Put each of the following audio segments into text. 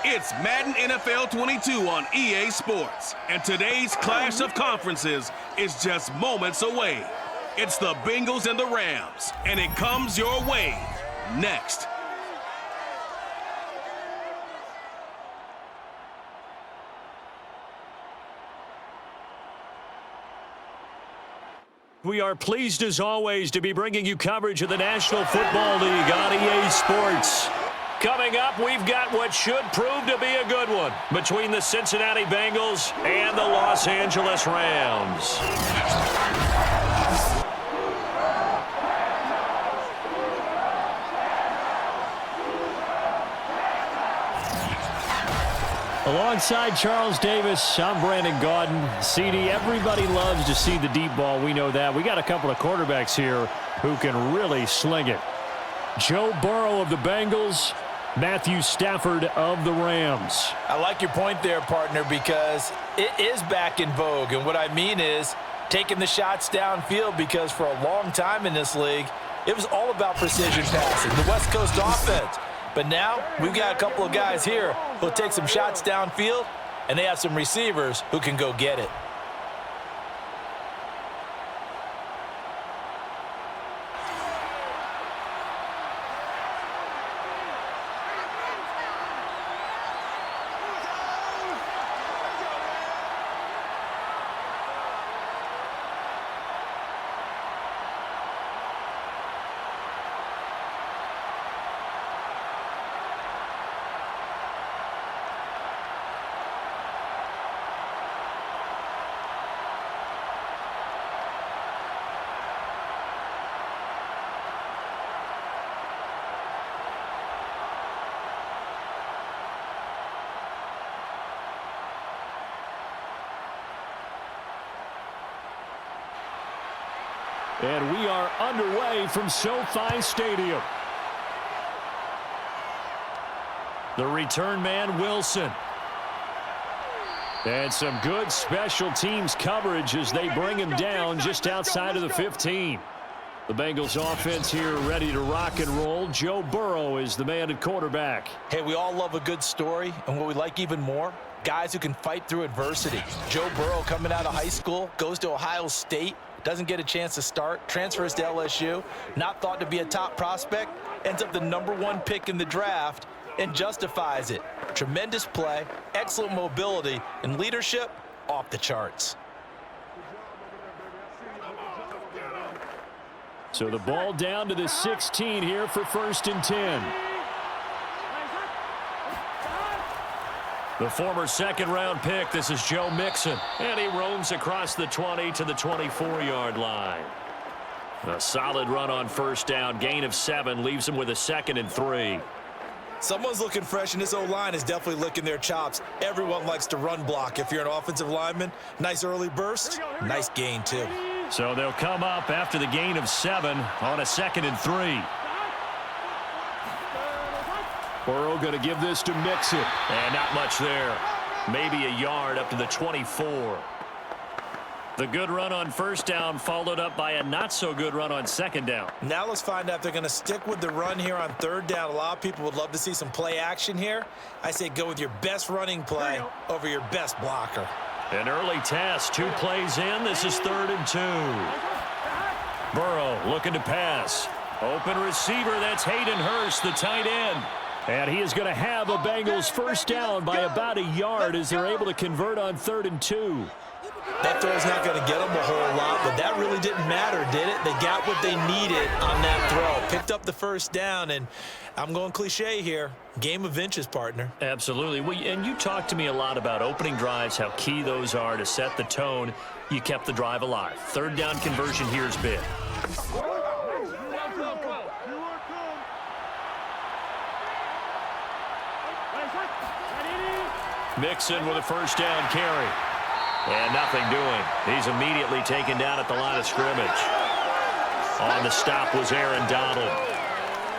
It's Madden NFL 22 on EA Sports, and today's clash of conferences is just moments away. It's the Bengals and the Rams, and it comes your way next. We are pleased as always to be bringing you coverage of the National Football League on EA Sports. Coming up, we've got what should prove to be a good one between the Cincinnati Bengals and the Los Angeles Rams. Alongside Charles Davis, I'm Brandon Gaudin. CD, everybody loves to see the deep ball. We know that. We got a couple of quarterbacks here who can really sling it. Joe Burrow of the Bengals, Matthew Stafford of the Rams. I like your point there, partner, because it is back in vogue. And what I mean is taking the shots downfield, because for a long time in this league, it was all about precision passing, the West Coast offense. But now we've got a couple of guys here who'll take some shots downfield, and they have some receivers who can go get it. And we are underway from SoFi Stadium. The return man, Wilson. And some good special teams coverage as they bring him down just outside of the 15. The Bengals offense here ready to rock and roll. Joe Burrow is the man at quarterback. Hey, we all love a good story, and what we like even more, guys who can fight through adversity. Joe Burrow coming out of high school, goes to Ohio State, doesn't get a chance to start, transfers to LSU, not thought to be a top prospect, ends up the #1 pick in the draft, and justifies it. Tremendous play, excellent mobility, and leadership off the charts. So the ball down to the 16 here for 1st and 10. The former second-round pick, this is Joe Mixon. And he roams across the 20 to the 24-yard line. A solid run on 1st down, gain of 7, leaves him with a 2nd and 3. Someone's looking fresh, and this O-line is definitely licking their chops. Everyone likes to run block. If you're an offensive lineman, nice early burst, nice gain too. So they'll come up after the gain of 7 on a 2nd and 3. Burrow going to give this to Mixon. And not much there. Maybe a yard up to the 24. The good run on 1st down followed up by a not-so-good run on 2nd down. Now let's find out if they're going to stick with the run here on 3rd down. A lot of people would love to see some play action here. I say go with your best running play over your best blocker. An early test, 2 plays in. This is 3rd and 2. Burrow looking to pass. Open receiver, that's Hayden Hurst, the tight end. And he is going to have a Bengals 1st down by about a yard as they're able to convert on 3rd and 2. That throw's not going to get them a whole lot, but that really didn't matter, did it? They got what they needed on that throw. Picked up the 1st down, and I'm going cliche here. Game of inches, partner. Absolutely. And you talked to me a lot about opening drives, how key those are to set the tone. You kept the drive alive. 3rd down conversion here is big. Mixon with a 1st down carry. And nothing doing. He's immediately taken down at the line of scrimmage. On the stop was Aaron Donald.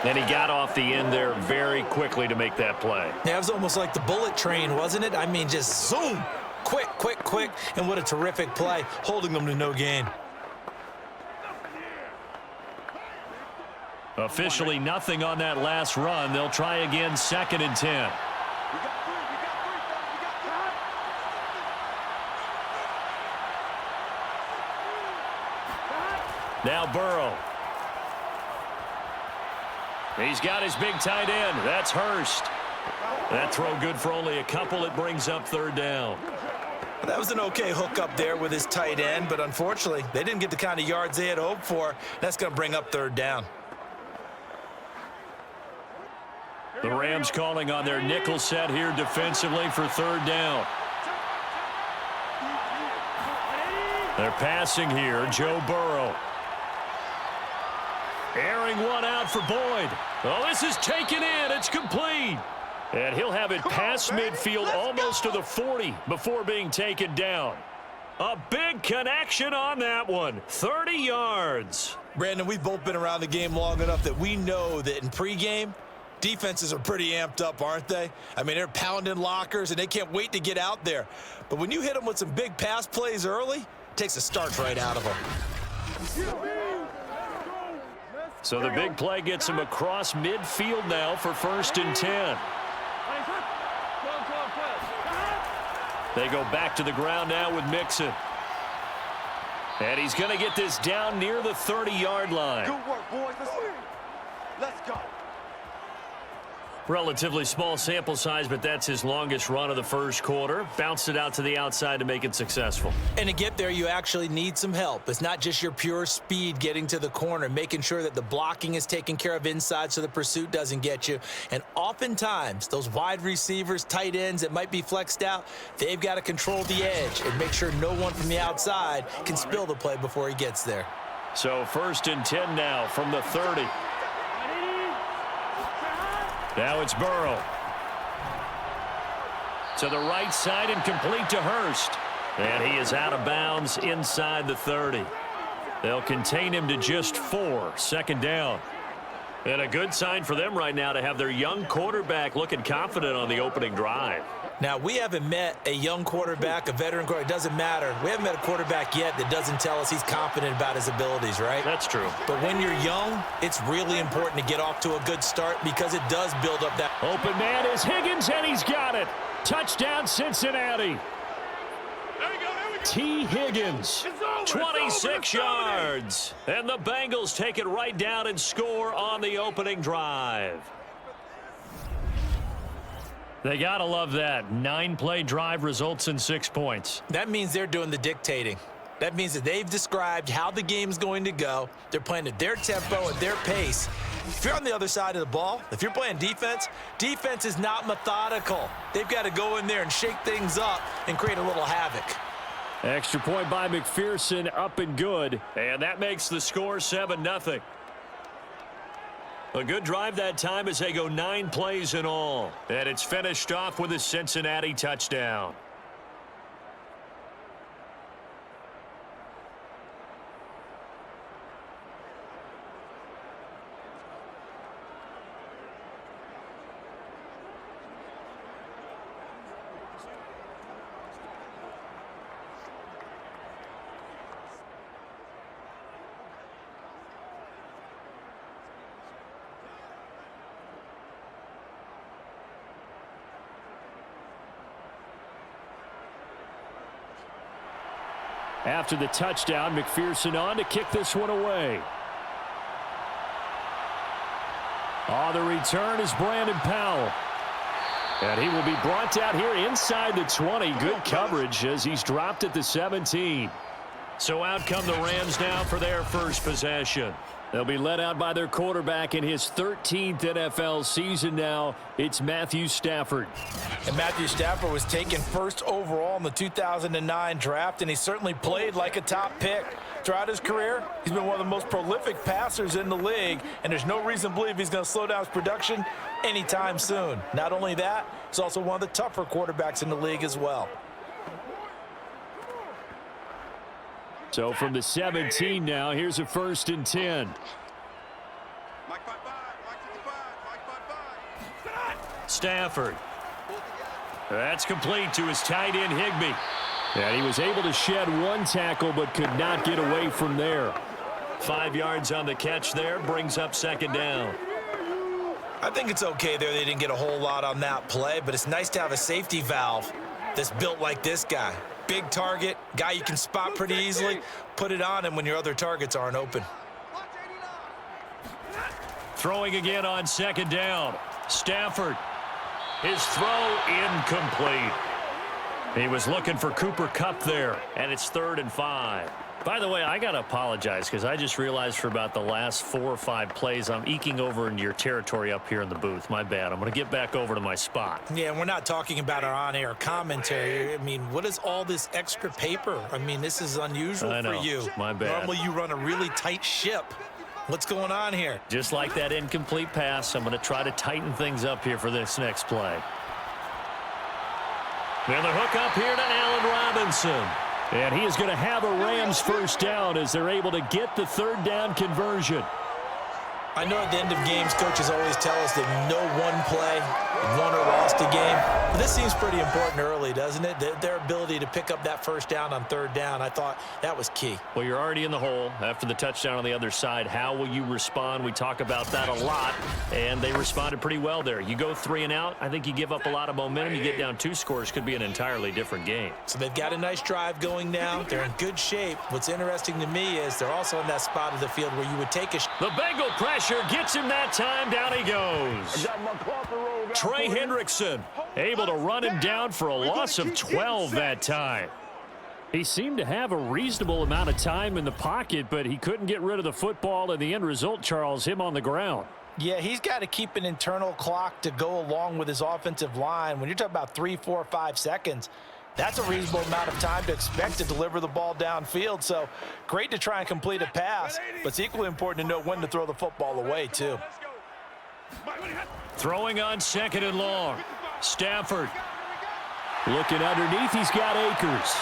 And he got off the end there very quickly to make that play. Yeah, it was almost like the bullet train, wasn't it? I mean, just zoom. Quick, quick, quick. And what a terrific play, holding them to no gain. Officially nothing on that last run. They'll try again, 2nd and 10. Now Burrow. He's got his big tight end. That's Hurst. That throw good for only a couple. It brings up third down. That was an okay hook up there with his tight end, but unfortunately, they didn't get the kind of yards they had hoped for. That's going to bring up third down. The Rams calling on their nickel set here defensively for third down. They're passing here. Joe Burrow. Airing one out for Boyd. Oh, this is taken in. It's complete. And he'll have it past midfield almost to the 40 before being taken down. A big connection on that one. 30 yards. Brandon, we've both been around the game long enough that we know that in pregame, defenses are pretty amped up, aren't they? I mean, they're pounding lockers, and they can't wait to get out there. But when you hit them with some big pass plays early, it takes the starch right out of them. So the big play gets him across midfield now for 1st and 10. They go back to the ground now with Mixon. And he's going to get this down near the 30-yard line. Good work, boys. Let's go. Relatively small sample size, but that's his longest run of the first quarter. Bounced it out to the outside to make it successful. And to get there, you actually need some help. It's not just your pure speed getting to the corner, making sure that the blocking is taken care of inside so the pursuit doesn't get you. And oftentimes, those wide receivers, tight ends that might be flexed out, they've got to control the edge and make sure no one from the outside can spill the play before he gets there. So 1st and 10 now from the 30. Now it's Burrow. To the right side and complete to Hurst. And he is out of bounds inside the 30. They'll contain him to just 4. 2nd down. And a good sign for them right now to have their young quarterback looking confident on the opening drive. Now, we haven't met a young quarterback, a veteran quarterback. It doesn't matter. We haven't met a quarterback yet that doesn't tell us he's confident about his abilities, right? That's true. But when you're young, it's really important to get off to a good start because it does build up that. Open man is Higgins, and he's got it. Touchdown, Cincinnati. T. Higgins, 26 yards. And the Bengals take it right down and score on the opening drive. They got to love that. 9-play drive results in 6 points. That means they're doing the dictating. That means that they've described how the game's going to go. They're playing at their tempo, at their pace. If you're on the other side of the ball, if you're playing defense, defense is not methodical. They've got to go in there and shake things up and create a little havoc. Extra point by McPherson, up and good. And that makes the score 7-0. A good drive that time as they go 9 plays in all. And it's finished off with a Cincinnati touchdown. After the touchdown, McPherson on to kick this one away. The return is Brandon Powell. And he will be brought out here inside the 20. Good coverage as he's dropped at the 17. So out come the Rams now for their first possession. They'll be led out by their quarterback in his 13th NFL season now. It's Matthew Stafford. And Matthew Stafford was taken first overall in the 2009 draft, and he certainly played like a top pick. Throughout his career, he's been one of the most prolific passers in the league, and there's no reason to believe he's going to slow down his production anytime soon. Not only that, he's also one of the tougher quarterbacks in the league as well. So from the 17 now, here's a 1st and 10. Stafford. That's complete to his tight end, Higbee. And he was able to shed 1 tackle but could not get away from there. 5 yards on the catch there, brings up 2nd down. I think it's okay there. They didn't get a whole lot on that play, but it's nice to have a safety valve that's built like this guy. Big target, guy you can spot pretty easily. Put it on him when your other targets aren't open. Throwing again on second down. Stafford. His throw incomplete. He was looking for Cooper Kupp there, and it's 3rd and 5. By the way, I got to apologize because I just realized for about the last 4 or 5 plays, I'm eking over into your territory up here in the booth. My bad. I'm going to get back over to my spot. Yeah, and we're not talking about our on-air commentary. I mean, what is all this extra paper? I mean, this is unusual for you. My bad. Normally you run a really tight ship. What's going on here? Just like that incomplete pass, I'm going to try to tighten things up here for this next play. And the hook up here to Allen Robinson. And he is going to have a Rams first down as they're able to get the 3rd down conversion. I know at the end of games, coaches always tell us that no one play won or lost a game. But this seems pretty important early, doesn't it? Their ability to pick up that first down on 3rd down, I thought that was key. Well, you're already in the hole after the touchdown on the other side. How will you respond? We talk about that a lot, and they responded pretty well there. You go 3 and out, I think you give up a lot of momentum. You get down 2 scores, could be an entirely different game. So they've got a nice drive going now. They're in good shape. What's interesting to me is they're also in that spot of the field where you would take a... The Bengal pressure gets him that time. Down he goes. Trey Hendrickson able to run him down for a loss of 12 that time. He seemed to have a reasonable amount of time in the pocket, but he couldn't get rid of the football, and the end result, Charles, him on the ground. Yeah, he's got to keep an internal clock to go along with his offensive line. When you're talking about 3, 4, 5 seconds, that's a reasonable amount of time to expect to deliver the ball downfield. So great to try and complete a pass, but it's equally important to know when to throw the football away, too. Throwing on 2nd and long. Stafford. Looking underneath, he's got Akers.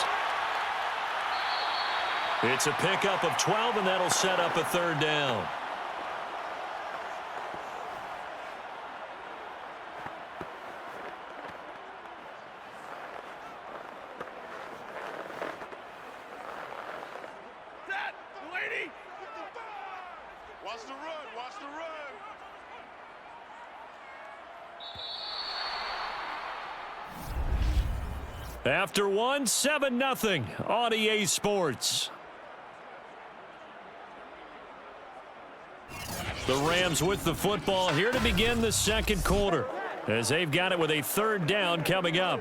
It's a pickup of 12, and that'll set up a 3rd down. Watch the run, watch the run. After 1, 7-0 on EA Sports. The Rams with the football here to begin the 2nd quarter as they've got it with a 3rd down coming up.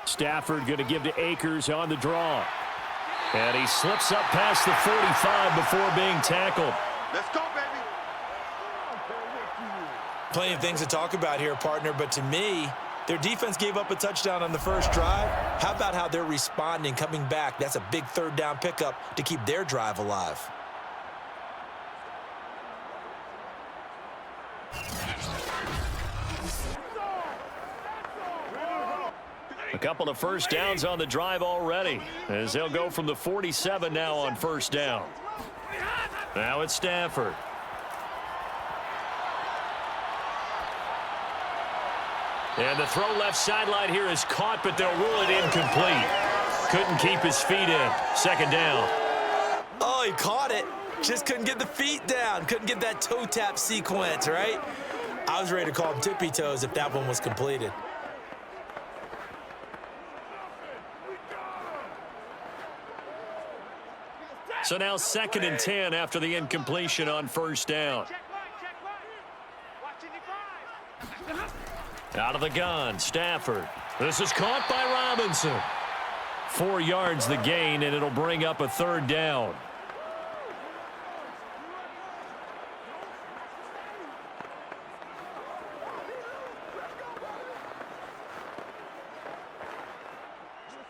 Stafford going to give to Akers on the draw. And he slips up past the 45 before being tackled. Let's go, baby. Plenty of things to talk about here, partner, but to me, their defense gave up a touchdown on the first drive. How about how they're responding, coming back? That's a big 3rd down pickup to keep their drive alive. A couple of first downs on the drive already as they'll go from the 47 now on 1st down. Now it's Stafford. And the throw left sideline here is caught, but they'll rule it incomplete. Couldn't keep his feet in. 2nd down. Oh, he caught it. Just couldn't get the feet down. Couldn't get that toe tap sequence, right? I was ready to call him tippy toes if that one was completed. So now 2nd and 10 after the incompletion on 1st down. Out of the gun, Stafford. This is caught by Robinson. 4 yards the gain, and it'll bring up a 3rd down.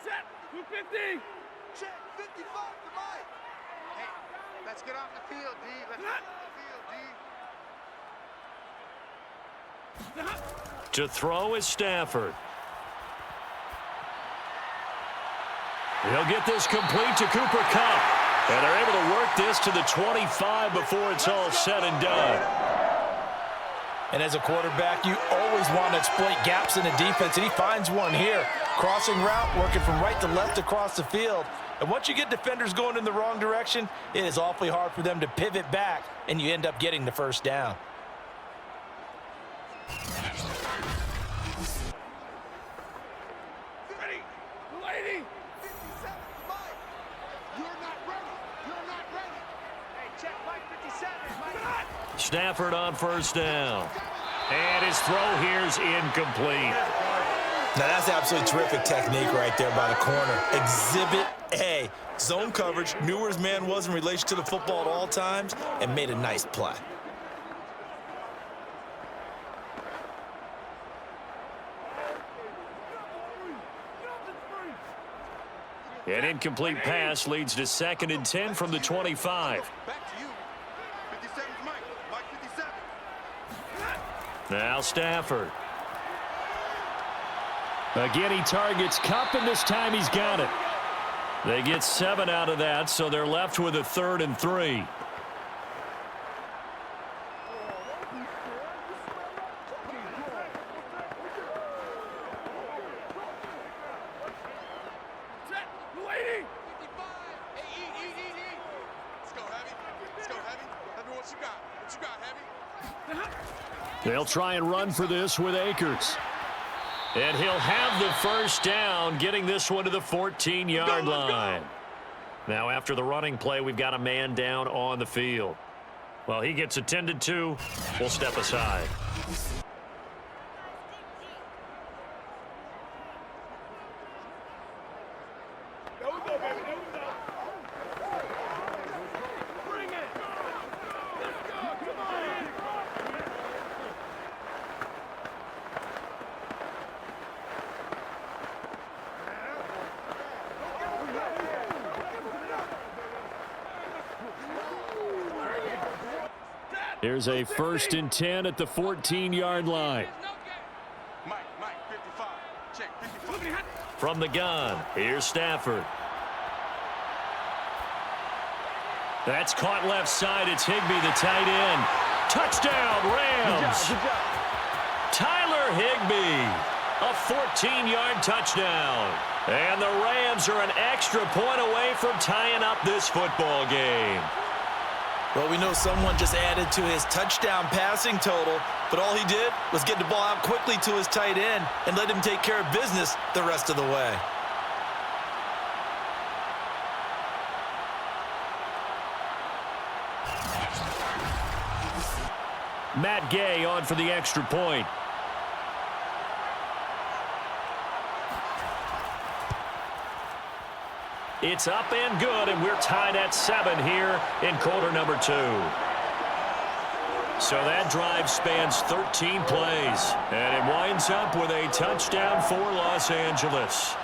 Set, 250. Check, 55 to Mike. Hey, let's get off the field, D. Let's get off the field, D. To throw is Stafford. He'll get this complete to Cooper Kupp. And they're able to work this to the 25 before it's all said and done. And as a quarterback, you always want to exploit gaps in the defense, and he finds one here. Crossing route, working from right to left across the field. And once you get defenders going in the wrong direction, it is awfully hard for them to pivot back, and you end up getting the first down. Ready, lady. 57, Mike. You're not ready. You're not ready. Hey, check Mike 57. Mike. Stafford on first down. And his throw here's incomplete. Now, that's absolutely terrific technique right there by the corner. Exhibit A. Zone coverage, knew where his man was in relation to the football at all times, and made a nice play. An incomplete pass leads to 2nd and 10 from the 25. Back to you. 57's Mike. Mike 57. Now Stafford. Again, he targets Kupp, and this time he's got it. They get 7 out of that, so they're left with a 3rd and 3. Set, lady. 55. Hey, E. Let's go, Heavy. Let's go, Heavy. Heavy, what you got? What you got, Heavy? They'll try and run for this with Akers. And he'll have the first down, getting this one to the 14-yard line. Now, after the running play, we've got a man down on the field. Well, he gets attended to. We'll step aside. There we go, baby. There we go. Bring it. Let's go. Come on. Here's a 1st and 10 at the 14-yard line. Mike, 55. Check, 55. From the gun, here's Stafford. That's caught left side. It's Higbee, the tight end. Touchdown, Rams. Good job. Tyler Higbee, a 14-yard touchdown. And the Rams are an extra point away from tying up this football game. Well, we know someone just added to his touchdown passing total, but all he did was get the ball out quickly to his tight end and let him take care of business the rest of the way. Matt Gay on for the extra point. It's up and good, and we're tied at 7 here in quarter number 2. So that drive spans 13 plays, and it winds up with a touchdown for Los Angeles.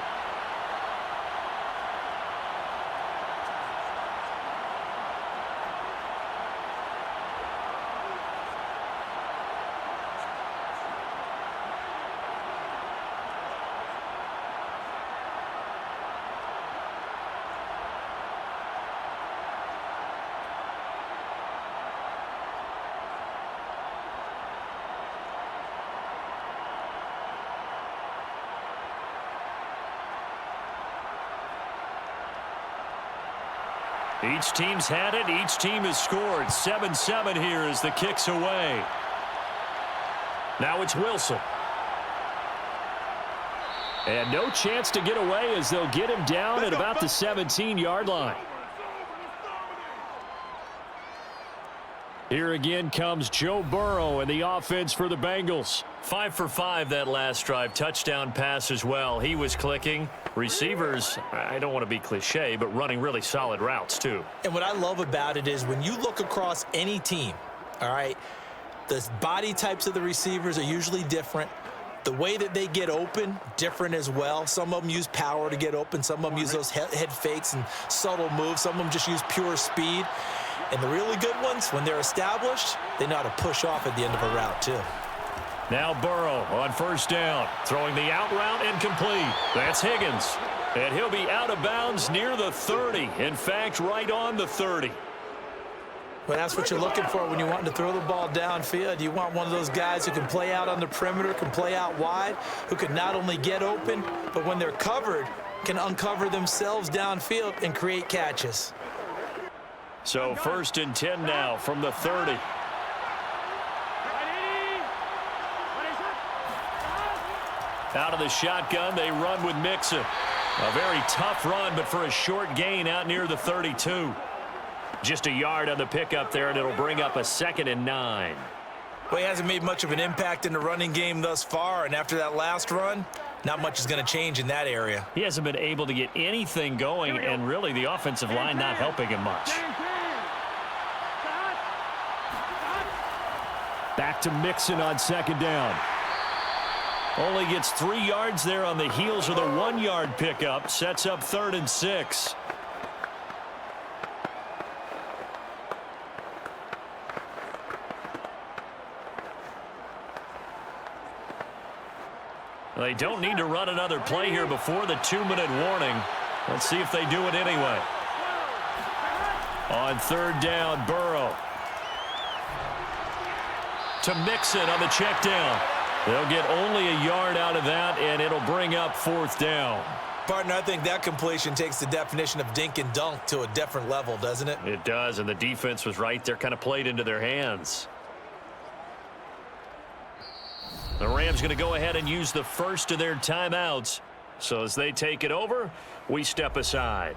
Each team's had it. Each team has scored. 7-7 here as the kick's away. Now it's Wilson. And no chance to get away as they'll get him down at about the 17-yard line. Here again comes Joe Burrow and the offense for the Bengals. 5 for 5 that last drive. Touchdown pass as well. He was clicking. Receivers, I don't want to be cliche, but running really solid routes too. And what I love about it is when you look across any team, all right, the body types of the receivers are usually different. The way that they get open, different as well. Some of them use power to get open. Some of them use those head fakes and subtle moves. Some of them just use pure speed. And the really good ones, when they're established, they know how to push off at the end of a route too. Now Burrow on first down, throwing the out route incomplete. That's Higgins. And he'll be out of bounds near the 30. In fact, right on the 30. Well, that's what you're looking for when you want to throw the ball downfield. You want one of those guys who can play out on the perimeter, can play out wide, who can not only get open, but when they're covered, can uncover themselves downfield and create catches. So 1st and 10 now from the 30. Out of the shotgun, they run with Mixon. A very tough run, but for a short gain out near the 32. Just a yard on the pickup there, and it'll bring up a 2nd and 9. Well, he hasn't made much of an impact in the running game thus far, and after that last run, not much is going to change in that area. He hasn't been able to get anything going, and really the offensive line not helping him much. Back to Mixon on 2nd down. Only gets 3 yards there on the heels of the 1-yard pickup. Sets up 3rd and 6. They don't need to run another play here before the 2-minute warning. Let's see if they do it anyway. On 3rd down, Burrow. To Mixon on the check down. They'll get only a yard out of that, and it'll bring up 4th down. Partner, I think that completion takes the definition of dink and dunk to a different level, doesn't it? It does, and the defense was right there, kind of played into their hands. The Rams going to go ahead and use the first of their timeouts. So as they take it over, we step aside.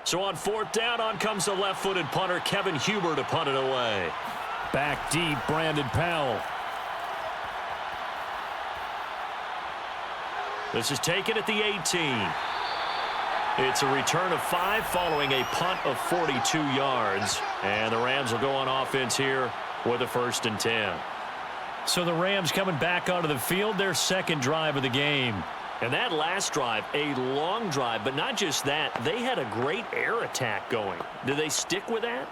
So on 4th down, on comes the left-footed punter, Kevin Huber, to punt it away. Back deep, Brandon Powell. This is taken at the 18. It's a return of 5 following a punt of 42 yards. And the Rams will go on offense here with a 1st and 10. So the Rams coming back onto the field, their 2nd drive of the game. And that last drive, a long drive, but not just that. They had a great air attack going. Do they stick with that?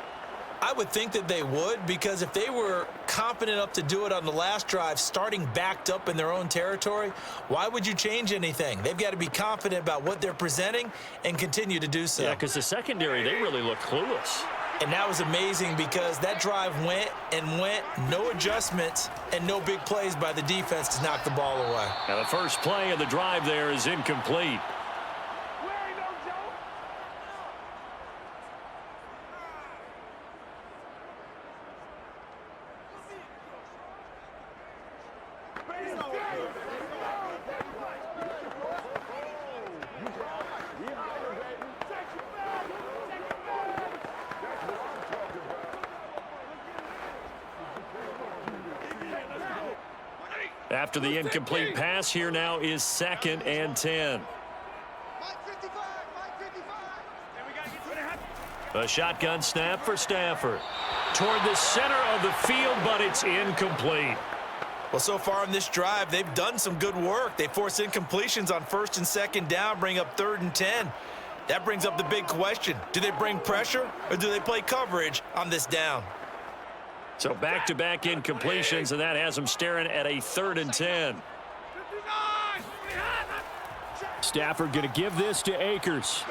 I would think that they would, because if they were confident enough to do it on the last drive, starting backed up in their own territory, why would you change anything? They've got to be confident about what they're presenting and continue to do so. Yeah, because the secondary, they really look clueless. And that was amazing because that drive went and went, no adjustments and no big plays by the defense to knock the ball away. Now the first play of the drive there is incomplete. After the incomplete pass, here now is 2nd and 10. A shotgun snap for Stafford. Toward the center of the field, but it's incomplete. Well, so far in this drive, they've done some good work. They force incompletions on 1st and 2nd down, bring up 3rd and 10. That brings up the big question. Do they bring pressure or do they play coverage on this down? So back-to-back incompletions, and that has them staring at a 3rd and 10. Stafford going to give this to Akers.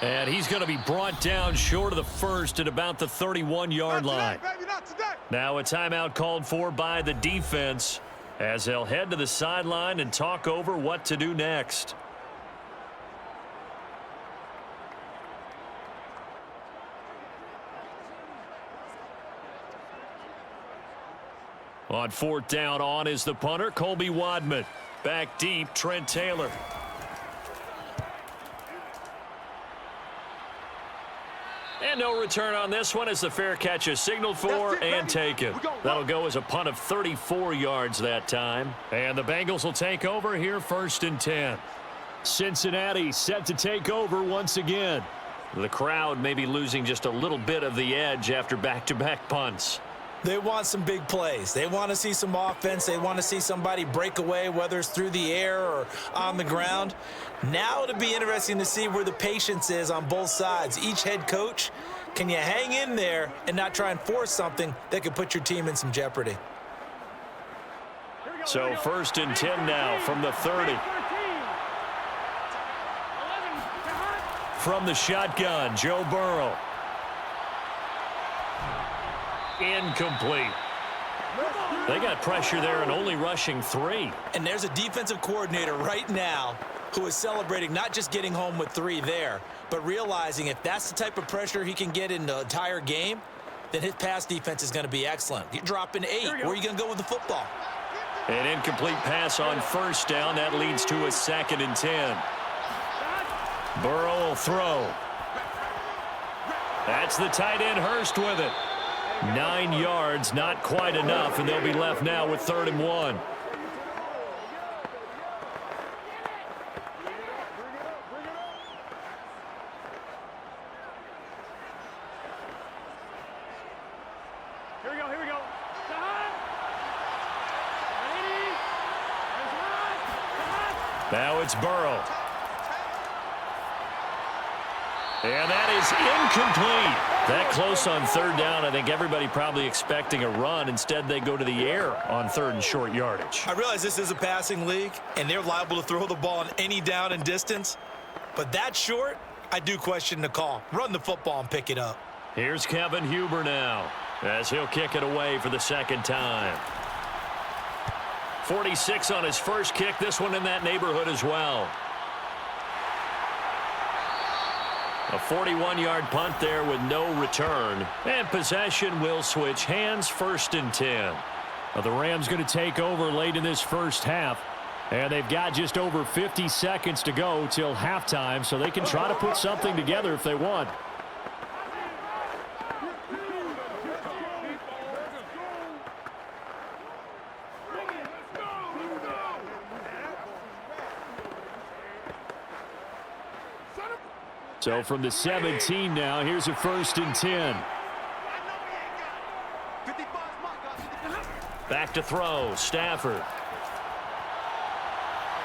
And he's going to be brought down short of the first at about the 31-yard line. Now a timeout called for by the defense as they'll head to the sideline and talk over what to do next. On 4th down, on is the punter, Colby Wadman. Back deep, Trent Taylor. And no return on this one as the fair catch is signaled for and taken. That'll go as a punt of 34 yards that time. And the Bengals will take over here 1st and 10. Cincinnati set to take over once again. The crowd may be losing just a little bit of the edge after back-to-back punts. They want some big plays. They want to see some offense. They want to see somebody break away, whether it's through the air or on the ground. Now it'll be interesting to see where the patience is on both sides. Each head coach, can you hang in there and not try and force something that could put your team in some jeopardy? So 1st and 10 now from the 30. From the shotgun, Joe Burrow. Incomplete. They got pressure there and only rushing 3. And there's a defensive coordinator right now who is celebrating not just getting home with 3 there, but realizing if that's the type of pressure he can get in the entire game, then his pass defense is going to be excellent. You're dropping 8. Where are you going to go with the football? An incomplete pass on 1st down. That leads to a 2nd and 10. Burrow will throw. That's the tight end, Hurst, with it. 9 yards, not quite enough, and they'll be left now with 3rd and 1. Here we go. Now it's Burrow. And that is incomplete. That close on 3rd down. I think everybody probably expecting a run. Instead, they go to the air on 3rd and short yardage. I realize this is a passing league, and they're liable to throw the ball on any down and distance. But that short, I do question the call. Run the football and pick it up. Here's Kevin Huber now, as he'll kick it away for the 2nd time. 46 on his first kick. This one in that neighborhood as well. A 41-yard punt there with no return. And possession will switch hands, 1st and 10. Well, the Rams going to take over late in this first half. And they've got just over 50 seconds to go till halftime, so they can try to put something together if they want. So from the 17 now, here's a 1st and 10. Back to throw, Stafford.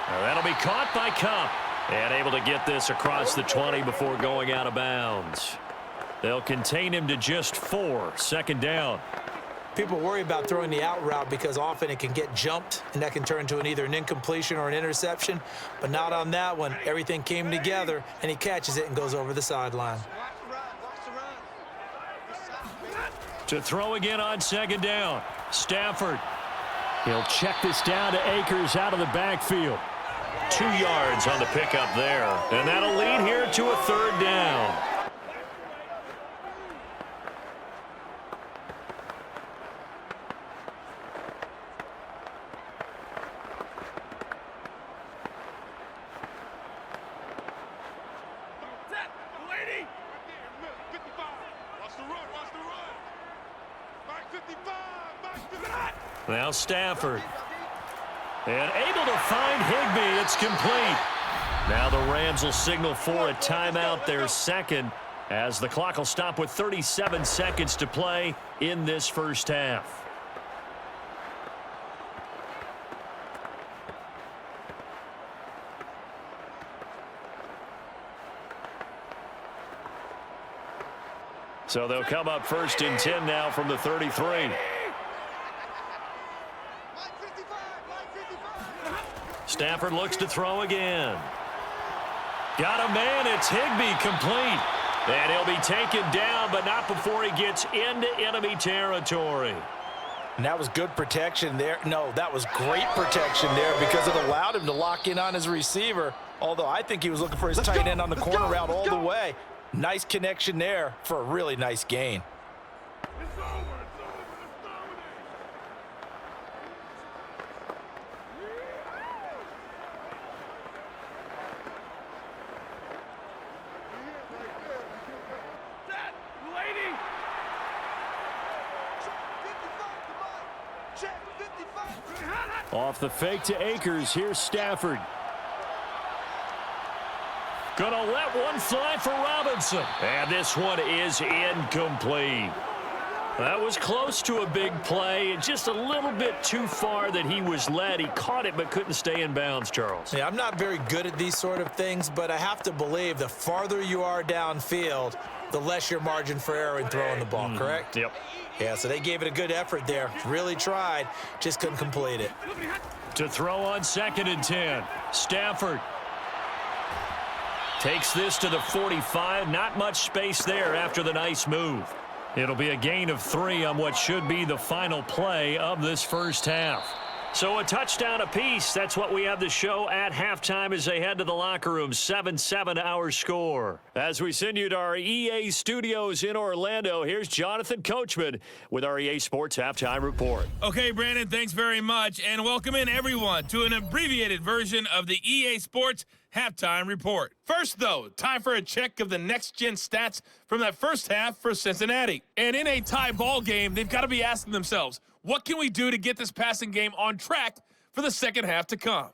Now that'll be caught by Kupp. And able to get this across the 20 before going out of bounds. They'll contain him to just 4, 2nd down. People worry about throwing the out route because often it can get jumped, and that can turn into either an incompletion or an interception. But not on that one. Everything came together, and he catches it and goes over the sideline. To throw again on 2nd down. Stafford. He'll check this down to Akers out of the backfield. 2 yards on the pickup there. And that'll lead here to a 3rd down. Now Stafford. And able to find Higbee. It's complete. Now the Rams will signal for a timeout, their 2nd, as the clock will stop with 37 seconds to play in this first half. So they'll come up 1st and 10 now from the 33. Stafford looks to throw again. Got a man. It's Higbee, complete. And he'll be taken down, but not before he gets into enemy territory. And that was good protection there. No, that was great protection there because it allowed him to lock in on his receiver. Although I think he was looking for his tight end on the corner route all the way. Nice connection there for a really nice gain. Off the fake to Akers. Here's Stafford. Gonna let one fly for Robinson. And this one is incomplete. That was close to a big play. Just a little bit too far that he was led. He caught it but couldn't stay in bounds, Charles. Yeah, I'm not very good at these sort of things, but I have to believe the farther you are downfield, the less your margin for error in throwing the ball, correct? Yep. Yeah, so they gave it a good effort there. Really tried, just couldn't complete it. To throw on 2nd and 10. Stafford takes this to the 45. Not much space there after the nice move. It'll be a gain of 3 on what should be the final play of this first half. So a touchdown apiece. That's what we have to show at halftime as they head to the locker room. 7-7 our score. As we send you to our EA studios in Orlando, here's Jonathan Coachman with our EA Sports Halftime Report. Okay, Brandon, thanks very much. And welcome in, everyone, to an abbreviated version of the EA Sports Halftime Report. First, though, time for a check of the next-gen stats from that first half for Cincinnati. And in a tie ball game, they've got to be asking themselves, what can we do to get this passing game on track for the second half to come?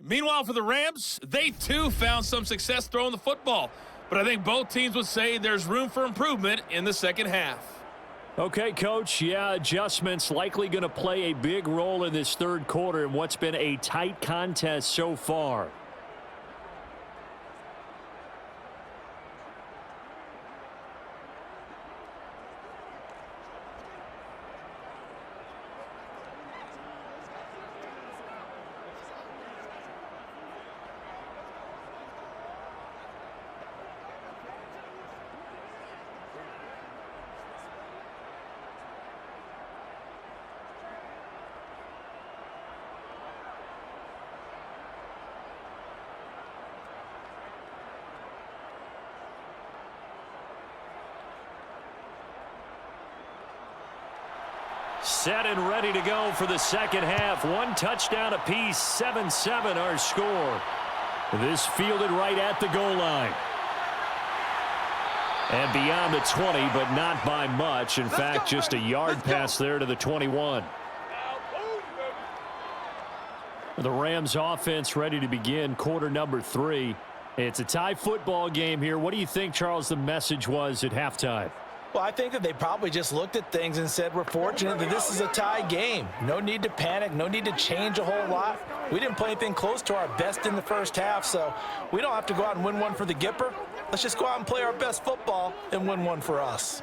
Meanwhile, for the Rams, they too found some success throwing the football. But I think both teams would say there's room for improvement in the second half. Okay, Coach, yeah, adjustments likely going to play a big role in this third quarter in what's been a tight contest so far. Set and ready to go for the second half. 1 touchdown apiece, 7-7 our score. This fielded right at the goal line. And beyond the 20, but not by much. In fact, just a yard pass there to the 21. The Rams offense ready to begin quarter number 3. It's a tie football game here. What do you think, Charles, the message was at halftime? Well, I think that they probably just looked at things and said, we're fortunate that this is a tie game. No need to panic, no need to change a whole lot. We didn't play anything close to our best in the first half, so we don't have to go out and win one for the Gipper. Let's just go out and play our best football and win one for us.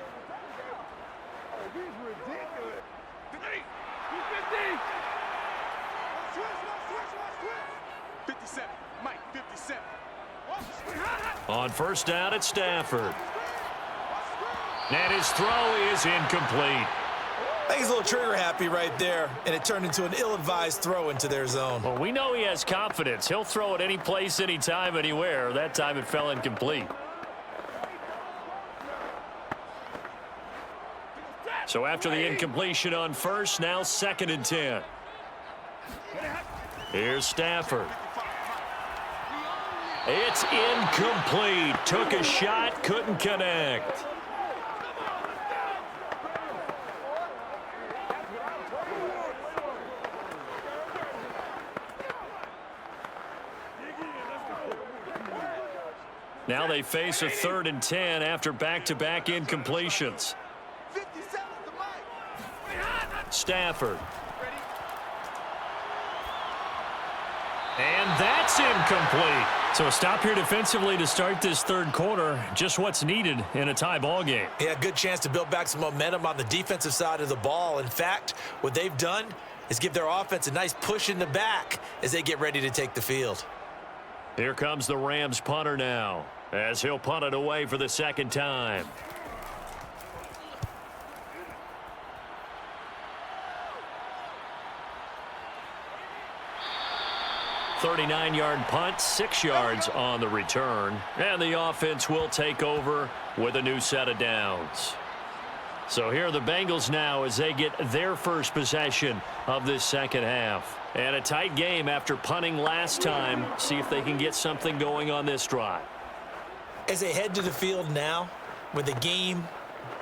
On first down, it's Stafford. And his throw is incomplete. I think he's a little trigger happy right there, and it turned into an ill-advised throw into their zone. Well, we know he has confidence. He'll throw it any place, anytime, anywhere. That time it fell incomplete. So after the incompletion on first, now 2nd and 10. Here's Stafford. It's incomplete. Took a shot, couldn't connect. Now they face a 3rd and 10 after back-to-back incompletions. Stafford. And that's incomplete. So a stop here defensively to start this third quarter. Just what's needed in a tie ball game. Yeah, good chance to build back some momentum on the defensive side of the ball. In fact, what they've done is give their offense a nice push in the back as they get ready to take the field. Here comes the Rams punter now, as he'll punt it away for the second time. .39-yard punt, 6 yards on the return. And the offense will take over with a new set of downs. So here are the Bengals now as they get their first possession of this second half. And a tight game after punting last time. See if they can get something going on this drive. As they head to the field now, with the game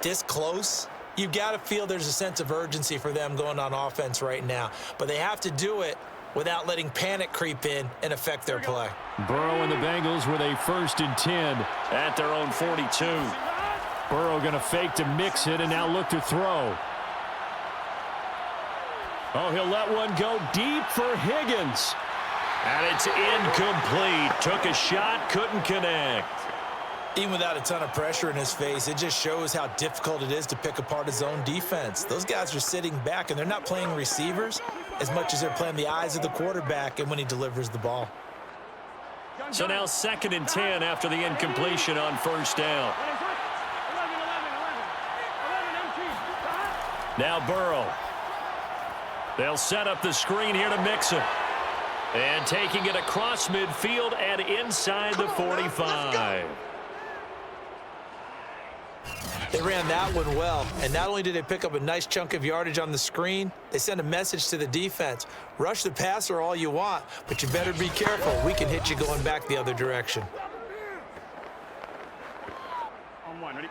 this close, you've got to feel there's a sense of urgency for them going on offense right now. But they have to do it without letting panic creep in and affect their play. Burrow and the Bengals with a 1st and 10 at their own 42. Burrow going to fake to mix it and now look to throw. Oh, he'll let one go deep for Higgins. And it's incomplete. Took a shot, couldn't connect. Even without a ton of pressure in his face, it just shows how difficult it is to pick apart his own defense. Those guys are sitting back, and they're not playing receivers as much as they're playing the eyes of the quarterback and when he delivers the ball. So now 2nd and 10 after the incompletion on first down. Now Burrow. They'll set up the screen here to Mixon. And taking it across midfield and inside the 45. They ran that one well, and not only did they pick up a nice chunk of yardage on the screen, they sent a message to the defense. Rush the passer all you want, but you better be careful. We can hit you going back the other direction. On one, ready?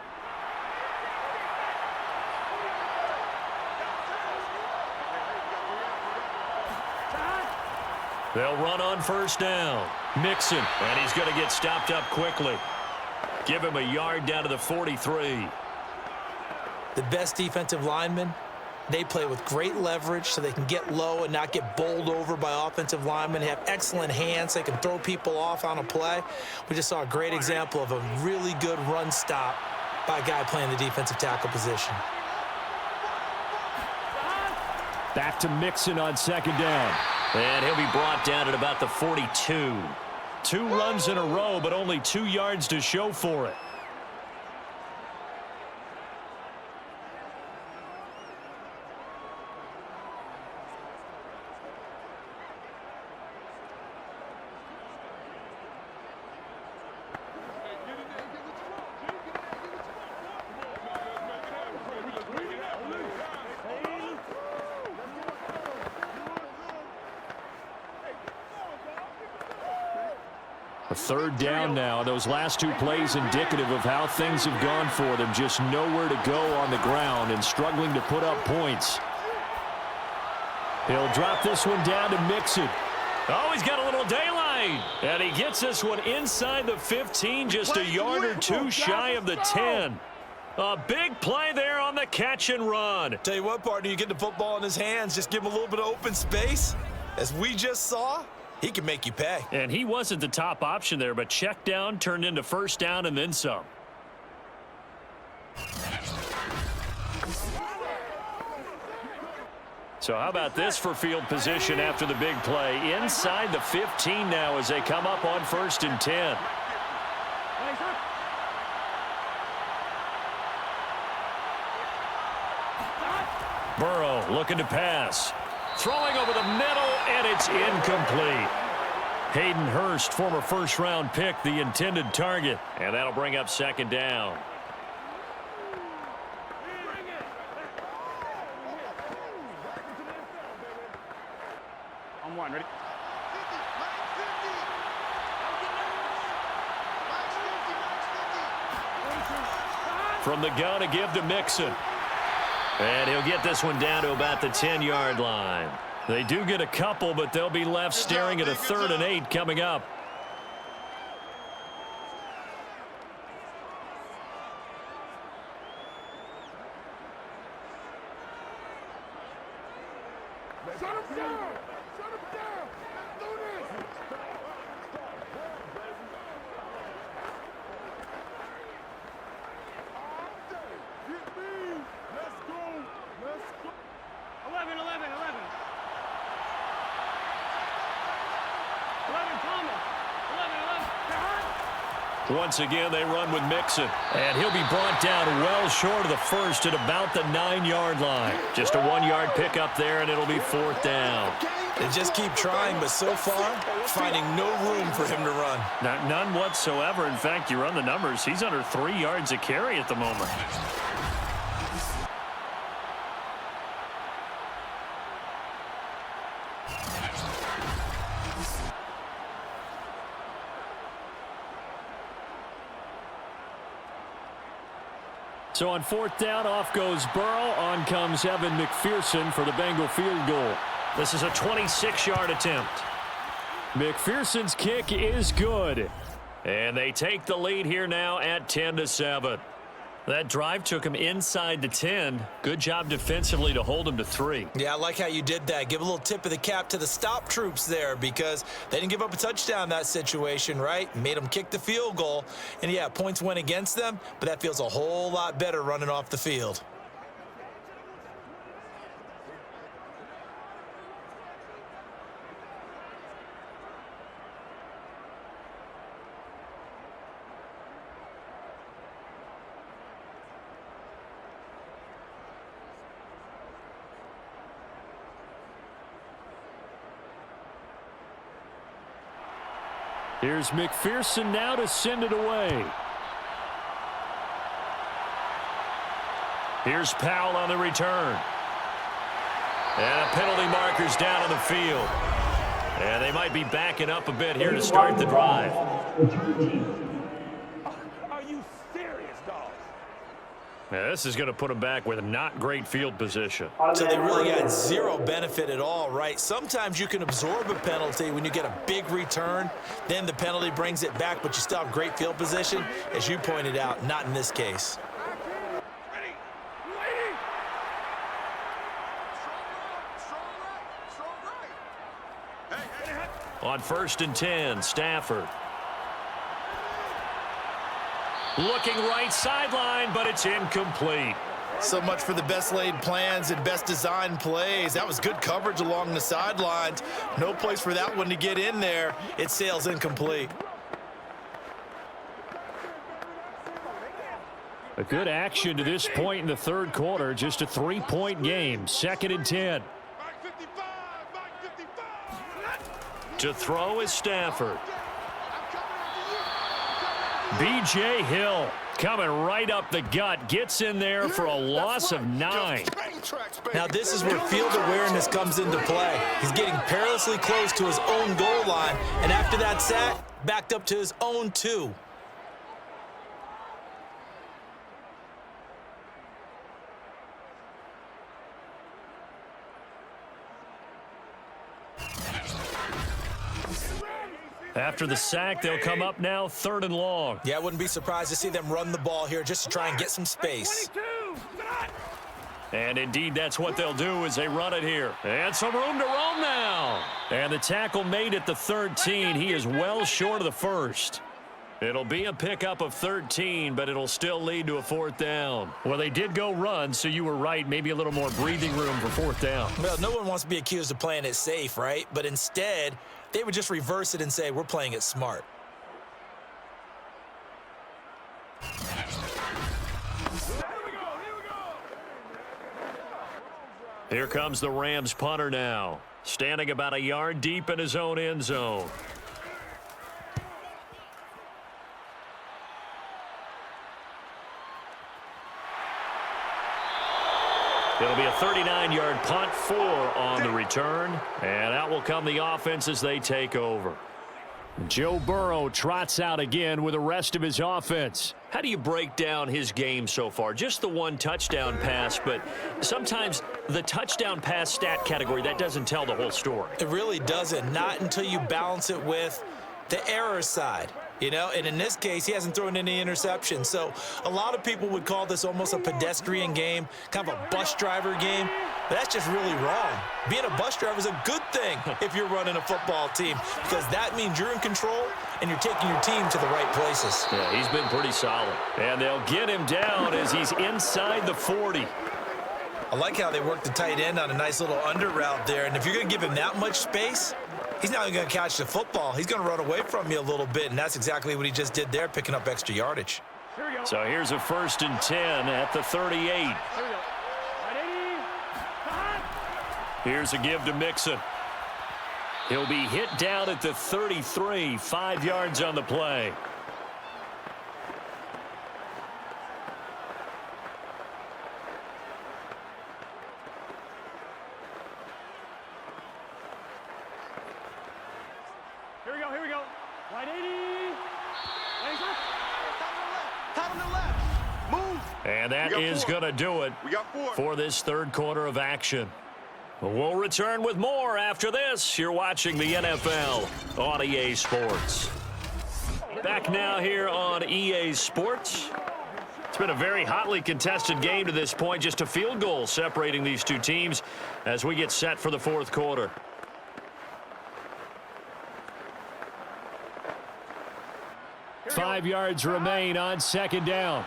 They'll run on first down. Mixon, and he's going to get stopped up quickly. Give him a yard down to the 43. The best defensive linemen, they play with great leverage so they can get low and not get bowled over by offensive linemen. They have excellent hands. They can throw people off on a play. We just saw a great example of a really good run stop by a guy playing the defensive tackle position. Back to Mixon on 2nd down. And he'll be brought down at about the 42. 2 runs in a row, but only 2 yards to show for it. A 3rd down now. Those last 2 plays indicative of how things have gone for them. Just nowhere to go on the ground and struggling to put up points. He'll drop this one down to Mixon. Oh, he's got a little daylight. And he gets this one inside the 15, just a yard or 2 shy of the 10. A big play there on the catch and run. Tell you what, partner, you get the football in his hands, just give him a little bit of open space. As we just saw, he can make you pay. And he wasn't the top option there, but check down turned into first down and then some. So how about this for field position after the big play? Inside the 15 now as they come up on 1st and 10. Burrow looking to pass. Throwing over the middle, and it's incomplete. Hayden Hurst, former first-round pick, the intended target. And that'll bring up 2nd down. On one, ready? From the gun to give to Mixon. And he'll get this one down to about the 10-yard line. They do get a couple, but they'll be left staring at a 3rd and 8 coming up. Shut him down! Shut him down! Let's do this! Get me! Let's go! Let's go! 11, 11, 11. 11, Thomas. 11, 11. Once again, they run with Mixon. And he'll be brought down well short of the first at about the 9-yard line. Just a 1-yard pickup there, and it'll be 4th down. They just keep trying, but so far, finding no room for him to run. None whatsoever. In fact, you run the numbers. He's under 3 yards a carry at the moment. So on 4th down, off goes Burrow. On comes Evan McPherson for the Bengal field goal. This is a 26-yard attempt. McPherson's kick is good. And they take the lead here now at 10-7. That drive took him inside the 10. Good job defensively to hold him to 3. Yeah, I like how you did that. Give a little tip of the cap to the stop troops there because they didn't give up a touchdown in that situation, right? Made them kick the field goal. And, yeah, points went against them, but that feels a whole lot better running off the field. Here's McPherson now to send it away. Here's Powell on the return. And a penalty marker's down on the field. And they might be backing up a bit here to start the drive. Are you serious, dog? Now, this is going to put them back with not great field position. So they really got zero benefit at all, right? Sometimes you can absorb a penalty when you get a big return. Then the penalty brings it back, but you still have great field position. As you pointed out, not in this case. On 1st and 10, Stafford. Looking right sideline, but it's incomplete. So much for the best laid plans and best designed plays. That was good coverage along the sidelines. No place for that one to get in there. It sails incomplete. A good action to this point in the third quarter. Just a 3-point game. 2nd and 10. To throw is Stafford. B.J. Hill coming right up the gut. Gets in there for a loss of 9. Now this is where field awareness comes into play. He's getting perilously close to his own goal line. And after that sack, backed up to his own 2. After the sack, they'll come up now 3rd and long. Yeah, I wouldn't be surprised to see them run the ball here just to try and get some space. And indeed, that's what they'll do as they run it here. And some room to roam now. And the tackle made at the 13. He is well short of the first. It'll be a pickup of 13, but it'll still lead to a 4th down. Well, they did go run, so you were right. Maybe a little more breathing room for 4th down. Well, no one wants to be accused of playing it safe, right? But instead, they would just reverse it and say, we're playing it smart. Here comes the Rams punter now, standing about a yard deep in his own end zone. It'll be a 39-yard punt, 4 on the return, and out will come the offense as they take over. Joe Burrow trots out again with the rest of his offense. How do you break down his game so far? Just the 1 touchdown pass, but sometimes the touchdown pass stat category, that doesn't tell the whole story. It really doesn't, not until you balance it with the error side. You know, and in this case, he hasn't thrown any interceptions. So a lot of people would call this almost a pedestrian game, kind of a bus driver game. But that's just really wrong. Being a bus driver is a good thing if you're running a football team because that means you're in control and you're taking your team to the right places. Yeah, he's been pretty solid. And they'll get him down as he's inside the 40. I like how they work the tight end on a nice little under route there. And if you're going to give him that much space, he's not even going to catch the football. He's going to run away from you a little bit, and that's exactly what he just did there, picking up extra yardage. So here's a 1st and 10 at the 38. Here's a give to Mixon. He'll be hit down at the 33, 5 yards on the play. Here we go. Right 80. Tight on the left. Move. And that is going to do it for this 3rd quarter of action. We'll return with more after this. You're watching the NFL on EA Sports. Back now here on EA Sports. It's been a very hotly contested game to this point. Just a field goal separating these two teams as we get set for the fourth quarter. Five yards remain on second down.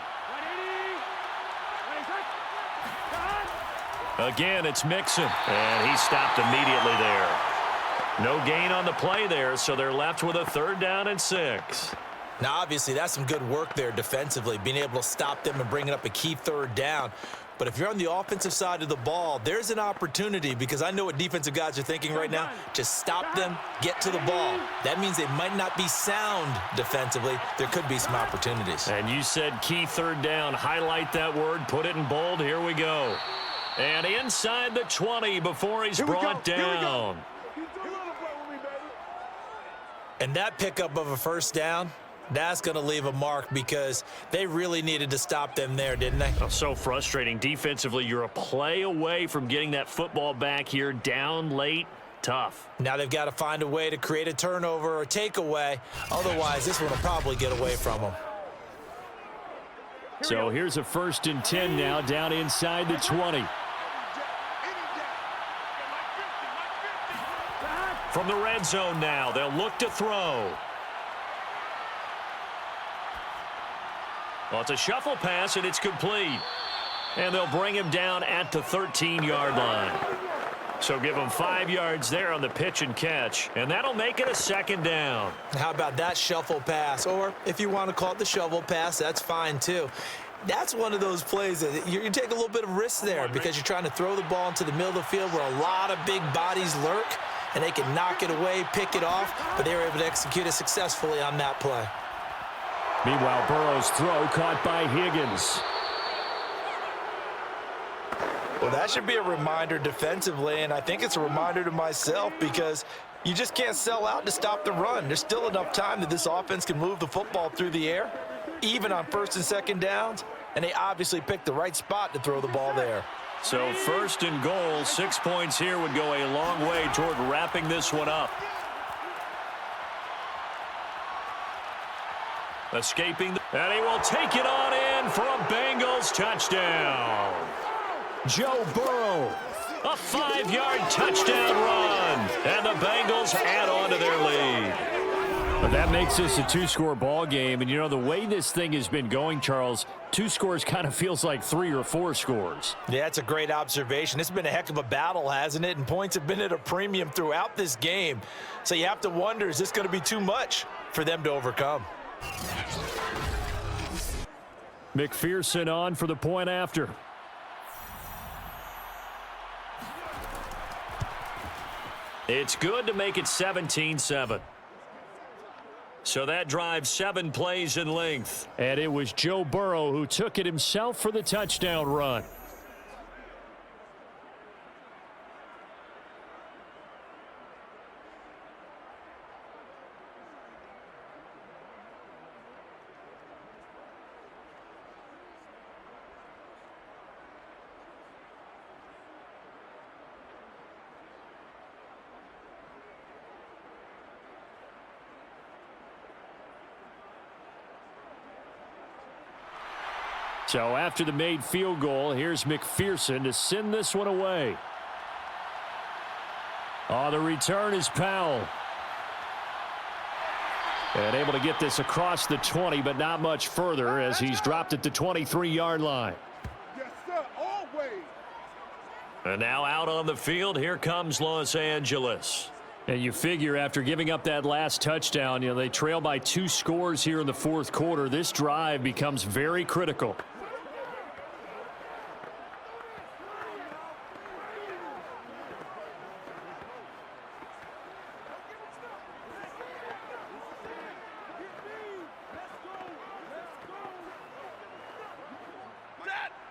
Again, it's Mixon, and he stopped immediately there. No gain on the play there, so they're left with a 3rd down and 6. Now, obviously, that's some good work there defensively, being able to stop them and bringing up a key 3rd down. But if you're on the offensive side of the ball, there's an opportunity, because I know what defensive guys are thinking right now. Just stop them, get to the ball. That means they might not be sound defensively. There could be some opportunities. And you said key 3rd down. Highlight that word, put it in bold. Here we go. And inside the 20 before he's brought down. And that pickup of a 1st down, that's going to leave a mark, because they really needed to stop them there, didn't they? Oh, so frustrating. Defensively, you're a play away from getting that football back here. Down late, tough. Now they've got to find a way to create a turnover or takeaway. Otherwise, this one will probably get away from them. So here's a 1st and 10 now, down inside the 20. From the red zone now, they'll look to throw. Well, it's a shuffle pass, and it's complete. And they'll bring him down at the 13-yard line. So give him 5 yards there on the pitch and catch, and that'll make it a 2nd down. How about that shuffle pass? Or if you want to call it the shovel pass, that's fine too. That's one of those plays that you take a little bit of risk there, because you're trying to throw the ball into the middle of the field where a lot of big bodies lurk, and they can knock it away, pick it off, but they were able to execute it successfully on that play. Meanwhile, Burrow's throw caught by Higgins. Well, that should be a reminder defensively, and I think it's a reminder to myself, because you just can't sell out to stop the run. There's still enough time that this offense can move the football through the air, even on 1st and 2nd downs, and they obviously picked the right spot to throw the ball there. So 1st and goal, 6 points here would go a long way toward wrapping this one up. Escaping, and he will take it on in for a Bengals touchdown. Joe Burrow. A 5-yard touchdown run, and the Bengals add on to their lead. But that makes this a 2-score ball game, and you know the way this thing has been going, Charles, 2 scores kind of feels like 3 or 4 scores. Yeah, that's a great observation. It's been a heck of a battle, hasn't it? And points have been at a premium throughout this game. So you have to wonder, is this going to be too much for them to overcome? McPherson on for the point after. It's good to make it 17-7. So that drives 7 plays in length. And it was Joe Burrow who took it himself for the touchdown run. So after the made field goal, here's McPherson to send this one away. Oh, the return is Powell. And able to get this across the 20, but not much further as he's dropped at the 23-yard line. Yes, sir, always. And now out on the field, here comes Los Angeles. And you figure after giving up that last touchdown, you know, they trail by 2 scores here in the fourth quarter. This drive becomes very critical.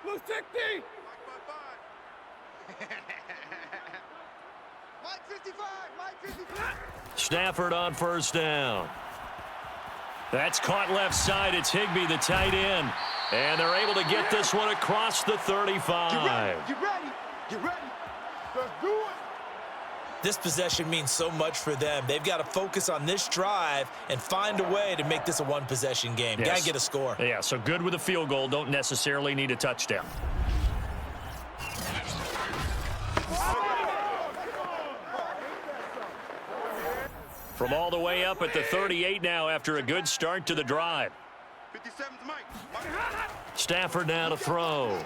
Blue 60. Mike 55, Mike 55. Stafford on 1st down. That's caught left side. It's Higbee, the tight end. And they're able to get this one across the 35. Get ready. Get ready. Get ready. Let's do it. This possession means so much for them. They've got to focus on this drive and find a way to make this a one-possession game. Yes. Got to get a score. Yeah, so good with a field goal. Don't necessarily need a touchdown. From all the way up at the 38 now after a good start to the drive. 57's Mike. Stafford now to throw.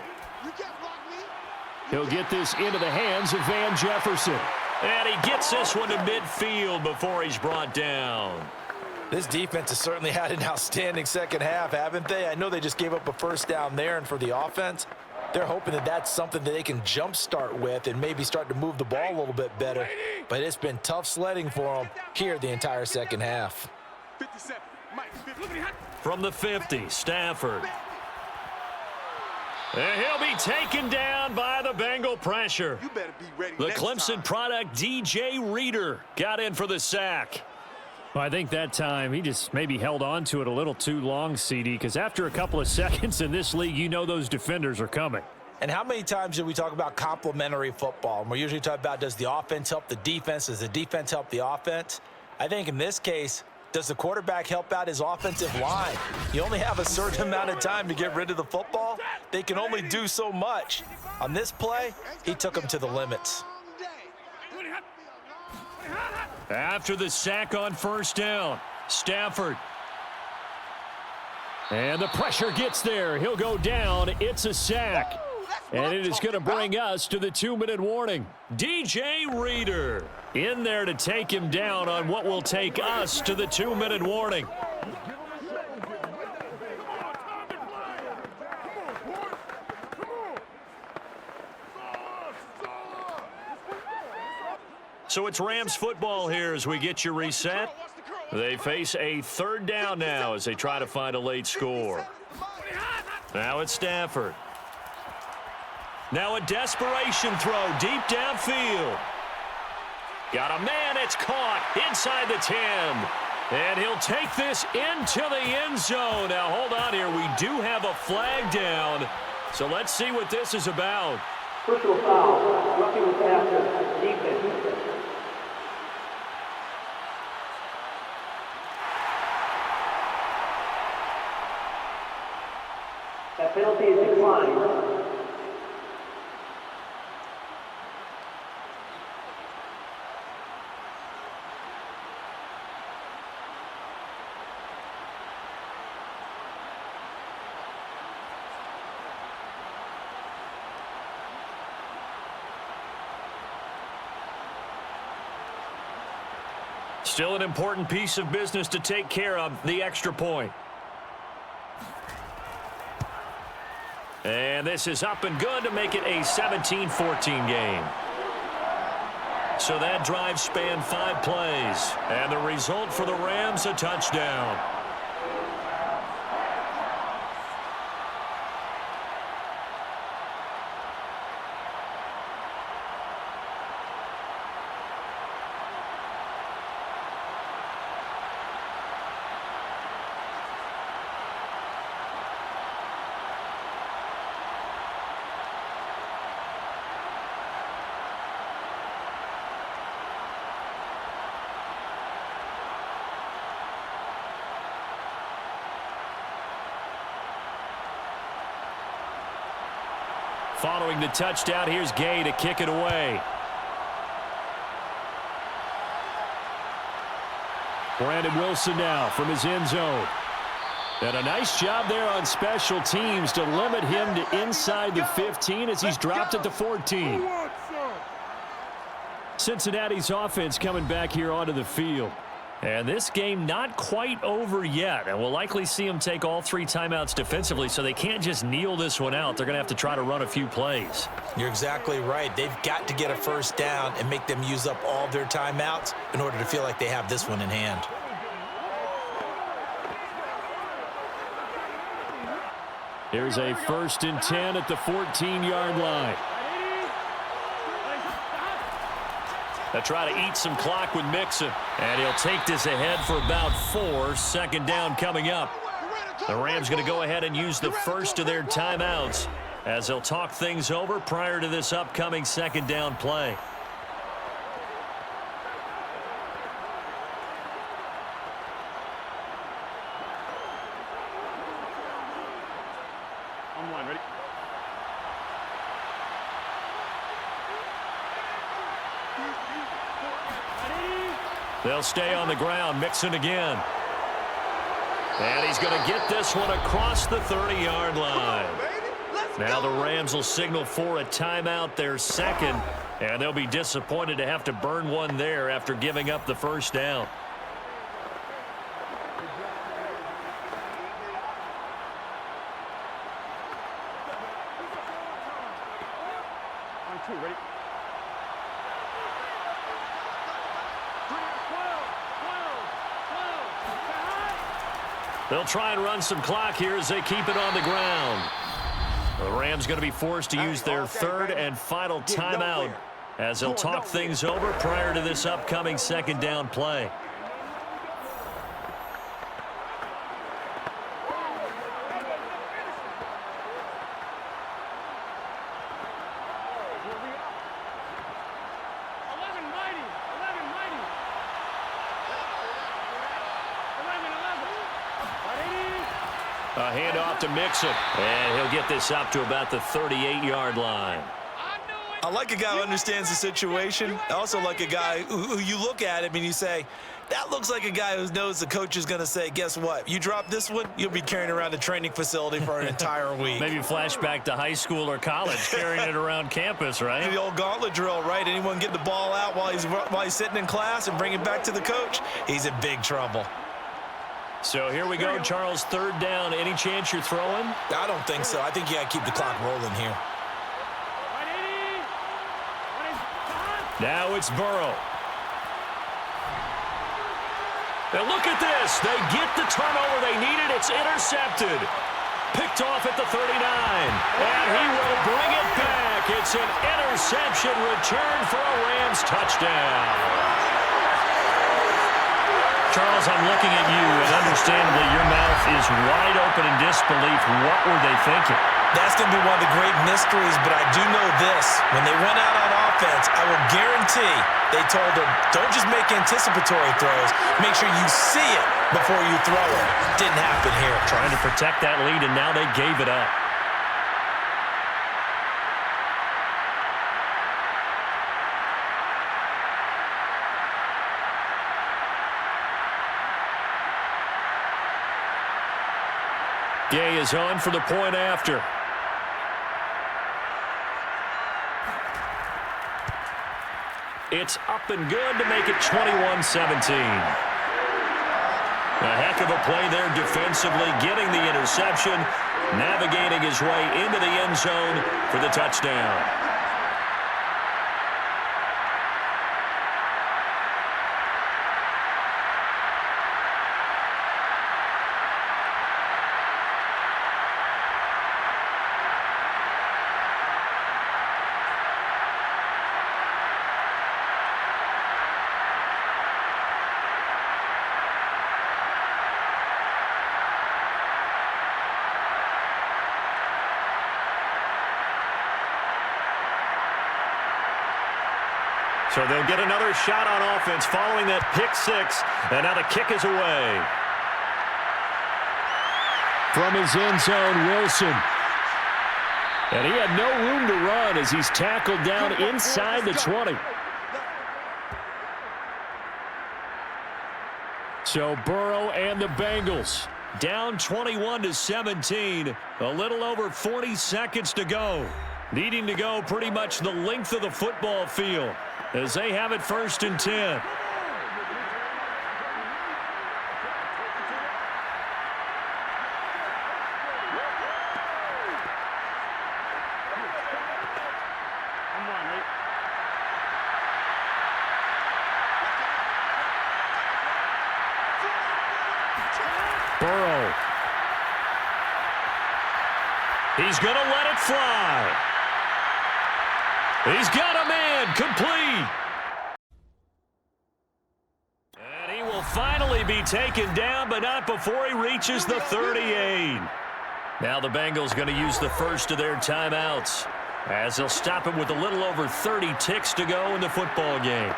You can't block me. He'll get this into the hands of Van Jefferson. And he gets this one to midfield before he's brought down. This defense has certainly had an outstanding second half, haven't they? I know they just gave up a first down there, and for the offense, they're hoping that that's something that they can jumpstart with and maybe start to move the ball a little bit better. But it's been tough sledding for them here the entire second half. 57. Mike. 50. From the 50, Stafford. And he'll be taken down by the Bengal pressure. You better be ready. The next Clemson time. product, DJ Reader, got in for the sack. Well, I think that time he just maybe held on to it a little too long, CD, because after a couple of seconds in this league, you know those defenders are coming. And how many times do we talk about complementary football? And we're usually talking about, does the offense help the defense? Does the defense help the offense? I think in this case, does the quarterback help out his offensive line? You only have a certain amount of time to get rid of the football. They can only do so much. On this play, he took them to the limits. After the sack on first down, Stafford. And the pressure gets there. He'll go down. It's a sack. And it is going to bring us to the 2-minute warning. DJ Reader in there to take him down on what will take us to the 2-minute warning. So it's Rams football here as we get you reset. They face a third down now as they try to find a late score. Now it's Stafford. Now a desperation throw deep downfield. Got a man, it's caught inside the 10. And he'll take this into the end zone. Now hold on here, we do have a flag down. So let's see what this is about. Personal foul, rookie with passer, defense. That penalty is declined. Still an important piece of business to take care of, the extra point. And this is up and good to make it a 17-14 game. So that drive spanned 5 plays. And the result for the Rams, a touchdown. Following the touchdown, here's Gay to kick it away. Brandon Wilson now from his end zone. And a nice job there on special teams to limit him to inside the 15 as he's dropped at the 14. Cincinnati's offense coming back here onto the field. And this game not quite over yet. And we'll likely see them take all 3 timeouts defensively, so they can't just kneel this one out. They're going to have to try to run a few plays. You're exactly right. They've got to get a first down and make them use up all their timeouts in order to feel like they have this one in hand. Here's a 1st and 10 at the 14-yard line. They'll try to eat some clock with Mixon. And he'll take this ahead for about 4. Second down coming up. The Rams going to go ahead and use the first of their timeouts as they'll talk things over prior to this upcoming second down play. line. Ready? They'll stay on the ground, mixing again. And he's going to get this one across the 30-yard line. Now the Rams will signal for a timeout, their second, and they'll be disappointed to have to burn one there after giving up the first down. On 2, ready? They'll try and run some clock here as they keep it on the ground. The Rams going to be forced to use their third and final timeout as they'll talk things over prior to this upcoming second down play. A handoff to Mixon, and he'll get this up to about the 38-yard line. I like a guy who understands the situation. I also like a guy who you look at him and you say, that looks like a guy who knows the coach is going to say, guess what? You drop this one, you'll be carrying around the training facility for an entire week. Maybe flashback to high school or college, carrying it around campus, right? The old gauntlet drill, right? Anyone get the ball out while he's sitting in class and bring it back to the coach, he's in big trouble. So here we go, Charles, third down. Any chance you're throwing? I don't think so. I think you got to keep the clock rolling here. Now it's Burrow. Now look at this. They get the turnover they needed. It's intercepted. Picked off at the 39. And he will bring it back. It's an interception return for a Rams touchdown. Charles, I'm looking at you, and understandably your mouth is wide open in disbelief. What were they thinking? That's going to be one of the great mysteries, but I do know this. When they went out on offense, I will guarantee they told them, don't just make anticipatory throws. Make sure you see it before you throw it. Didn't happen here. Trying to protect that lead, and now they gave it up. Gay is on for the point after. It's up and good to make it 21-17. A heck of a play there defensively, getting the interception, navigating his way into the end zone for the touchdown. So they'll get another shot on offense following that pick six, and now the kick is away. From his end zone, Wilson. And he had no room to run as he's tackled down inside the 20. So Burrow and the Bengals down 21-17, a little over 40 seconds to go. Needing to go pretty much the length of the football field as they have it 1st and 10. Burrow. He's going to let it fly. He's got a man complete. And he will finally be taken down, but not before he reaches the 38. Now the Bengals going to use the first of their timeouts as they'll stop him with a little over 30 ticks to go in the football game.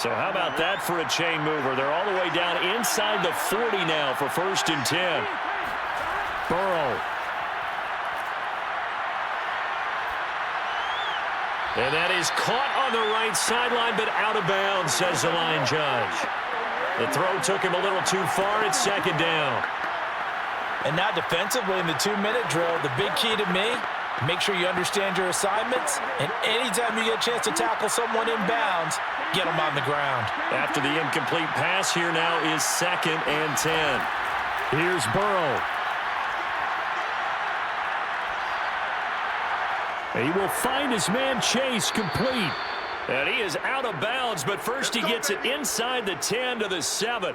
So how about that for a chain mover? They're all the way down inside the 40 now for 1st and 10. Burrow. And that is caught on the right sideline, but out of bounds, says the line judge. The throw took him a little too far. It's 2nd down. And now defensively in the 2-minute drill, the big key to me, make sure you understand your assignments, and anytime you get a chance to tackle someone in bounds, get them on the ground. After the incomplete pass, here now is 2nd and 10. Here's Burrow. He will find his man Chase complete. And he is out of bounds, but first he gets it inside the 10 to the 7.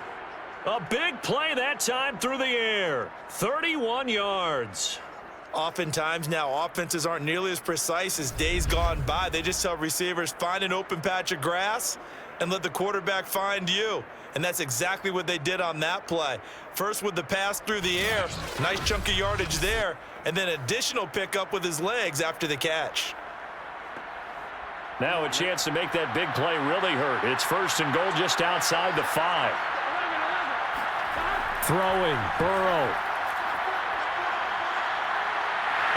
A big play that time through the air. 31 yards. Oftentimes now, offenses aren't nearly as precise as days gone by. They just tell receivers, find an open patch of grass and let the quarterback find you. And that's exactly what they did on that play. First with the pass through the air, nice chunk of yardage there, and then additional pickup with his legs after the catch. Now a chance to make that big play really hurt. It's 1st and goal just outside the 5. Throwing, Burrow.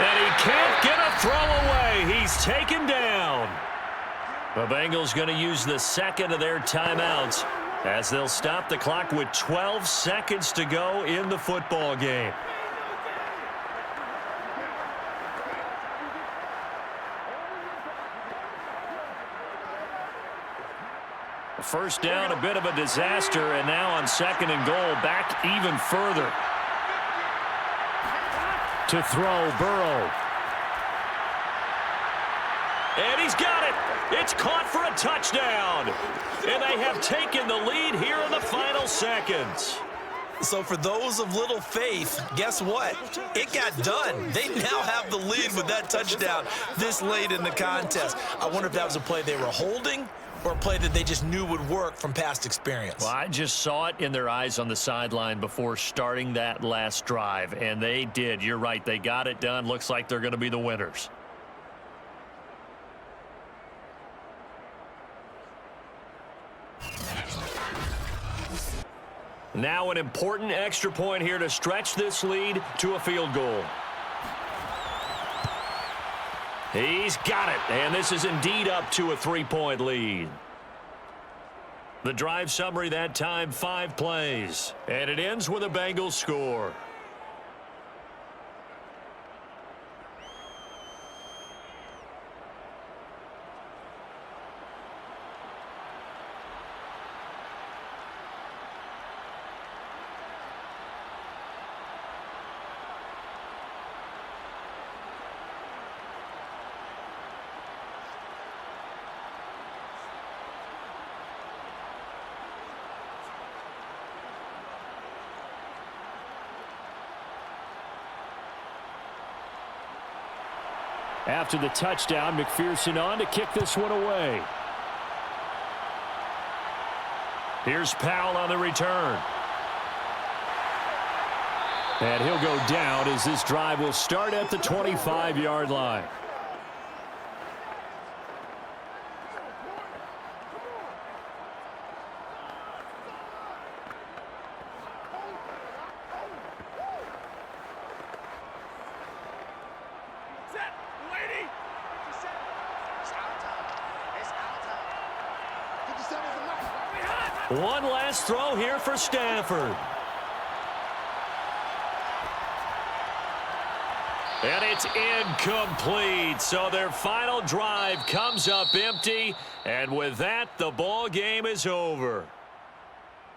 And he can't get a throw away. He's taken down. The Bengals going to use the 2nd of their timeouts as they'll stop the clock with 12 seconds to go in the football game. First down, a bit of a disaster, and now on 2nd and goal, back even further. To throw, Burrow. And he's got it. It's caught for a touchdown. And they have taken the lead here in the final seconds. So for those of little faith, guess what? It got done. They now have the lead with that touchdown this late in the contest. I wonder if that was a play they were holding or a play that they just knew would work from past experience. Well, I just saw it in their eyes on the sideline before starting that last drive, and they did. You're right. They got it done. Looks like they're going to be the winners. Now an important extra point here to stretch this lead to a field goal. He's got it, and this is indeed up to a 3-point lead. The drive summary that time, 5 plays, and it ends with a Bengals score. After the touchdown, McPherson on to kick this one away. Here's Powell on the return. And he'll go down as this drive will start at the 25-yard line. One last throw here for Stafford. And it's incomplete. So their final drive comes up empty. And with that, the ball game is over.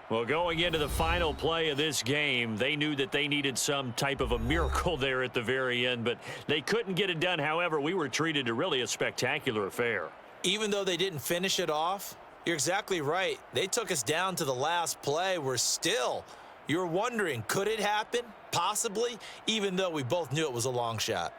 Well, going into the final play of this game, they knew that they needed some type of a miracle there at the very end, but they couldn't get it done. However, we were treated to really a spectacular affair. Even though they didn't finish it off, you're exactly right. They took us down to the last play. You're wondering, could it happen? Possibly, even though we both knew it was a long shot.